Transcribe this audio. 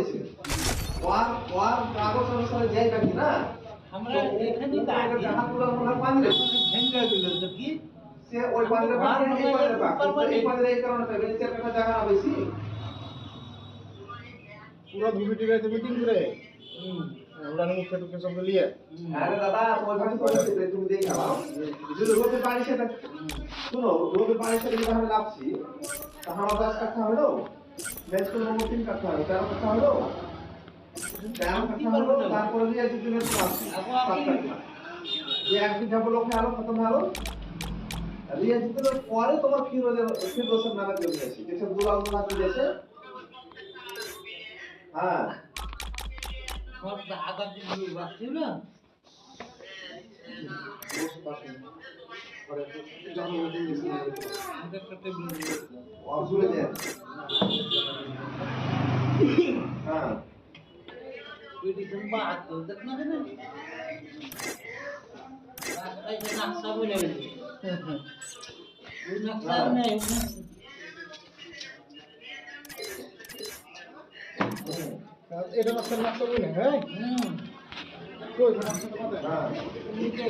হয়েছে were were কাগজ অনুসারে যাই নাকি না আমরা এখানেই তো আগে জাহাজগুলো মনে হয় পানি ভেঙে দিল তো কি সে ওই পানির পানি এই পানির পানি এই পানির এই কারণে পাবে এই চারটা জায়গা না বেশি পুরো ভিডিও টিভিতে মিটিং করে ওরা মুখ থেকে সব লিয়ে আরে দাদা ওই পানি করে তুমি দেখে নাও যদি রোদে পানি সেটা শুনো রোদে পানি সেটা যদি আমি লাভছি তাহলে 10 কাঠা হলো ম্যাচ করে 3 কাঠা হলো 13 কাঠা হলো 13 কাঠা হলো তারপরে দিয়ে যদি ম্যাচ লাভছি 7 কাঠা ये একদিন যাব লোক আলো খতম হলো রিয়া জিতলো পরে তোমার ফিরোজের নামে চলে আসে যেসব দুলাল না চলে আসে হ্যাঁ সব আগাম দিন বাকি না আমাদের সাথে বিয়ে অসুরে দেন হ্যাঁ তুই দিন বাদ তো দেখ না কেন রাস্তায় যে নকশা বলে গেছে ওই নকশা নেই এটা নকশা নকশা বলে হ্যাঁ কই নকশা তো হ্যাঁ নিচে